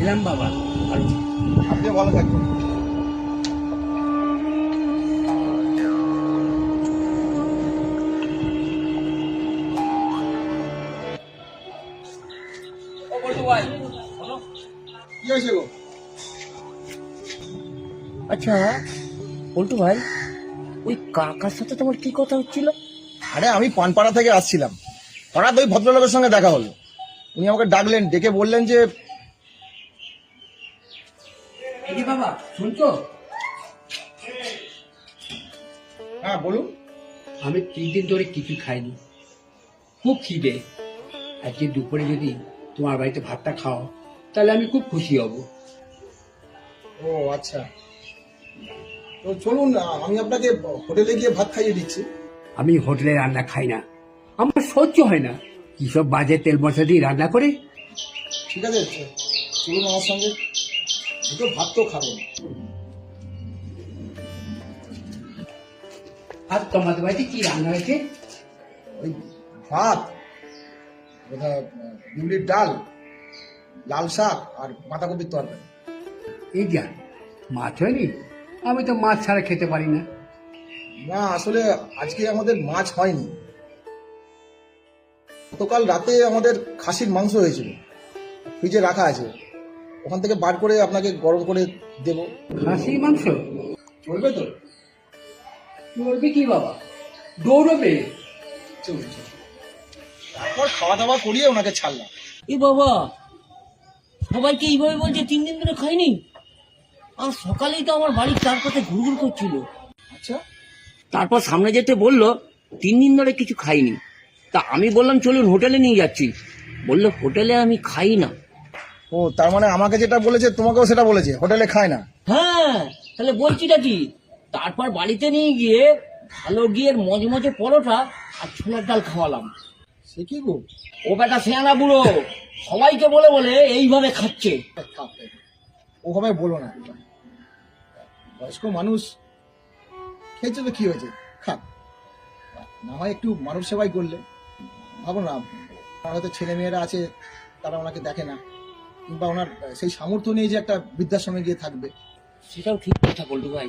বুঝলাম বাবা। আপনি ভালো থাকবেন। কি হয়েছে গো? আচ্ছা পল্টু ভাই, ওই কাকার সাথে তোমার কি কথা হচ্ছিল? আরে আমি পানপাড়া থেকে আসছিলাম, হঠাৎ ওই ভদ্রলোকের সঙ্গে দেখা হলো। উনি আমাকে ডাকলেন, ডেকে বললেন যে এই বাবা শুনছো? হ্যাঁ বলুন। আমি 3 দিন ধরে কিছু খাইনি, খুব খিদে। আজকে দুপুরে যদি তোমার বাড়িতে ভাতটা খাও তাহলে আমি খুব খুশি হব। ও আচ্ছা, তো চলুন না, আমি আপনাকে হোটেলে গিয়ে ভাত খাইয়ে দিচ্ছি। আমি হোটেলে রান্না খাই না, আমার সহ্য হয় না। কি সব বাজে তেল মশলা দিয়ে রান্না করে। ঠিক আছে, চলুন আমার সঙ্গে, দুটো ভাত তো খাবেন। আর তোমাদের বাড়িতে কি রান্না হয়েছে? ওই ভাত, বোধহয় বিউলির ডাল, লাল শাক আর বাঁধাকপির তরকারি। এই যা, মাছ হয়নি? আমি তো মাছ ছাড়া খেতে পারি না। না আসলে আজকে আমাদের মাছ হয়নি, গতকাল রাতে আমাদের খাসির মাংস হয়েছিল, ফ্রিজে রাখা আছে, ওখান থেকে বার করে আপনাকে গরম করে দেবো। খাসির মাংস চলবে তো? চলবে কি বাবা, দৌড়বে। চলবে চলবে। তারপর খাওয়া দাওয়া করিয়ে ওনাকে ছাড়লাম। এ বাবা, সবাইকে এইভাবে বলছে 3 দিন ধরে খাইনি। আর সকালেই তো আমার বাড়ির চারপাশে ঘুরঘুর করছিল। আচ্ছা, তারপর সামনে যেতে বললো 3 দিন ধরে কিছু খাইনি। তা আমি বললাম চলুন হোটেলে নিয়ে যাচ্ছি। বললো হোটেলে আমি খাই না। ও তার মানে আমাকে যেটা বলেছে তোমাকেও সেটা বলেছে, হোটেলে খায় না। হ্যাঁ, তাহলে বলছিটা কি? তারপর বাড়িতে নিয়ে গিয়ে ভালো গিয়ের মজমজে পরোটা আর ছোলার ডাল খাওয়ালাম। সে কি গো? ও বেটা সেয়ানা বুড়ো, সবাইকে বলে বলে এইভাবে খাচ্ছে। থাক, ওভাবে বলো না, বয়স্ক মানুষ খেয়েছে তো কি হয়েছে, খাক। না হয় একটু মানব সেবাই করলে। ভাবো না, আমার হয়তো ছেলে মেয়েরা আছে, তারা ওনাকে দেখে না, কিংবা ওনার সেই সামর্থ্য নেই যে একটা বৃদ্ধাশ্রমে গিয়ে থাকবে। সেটাও ঠিক কথা বলটু ভাই।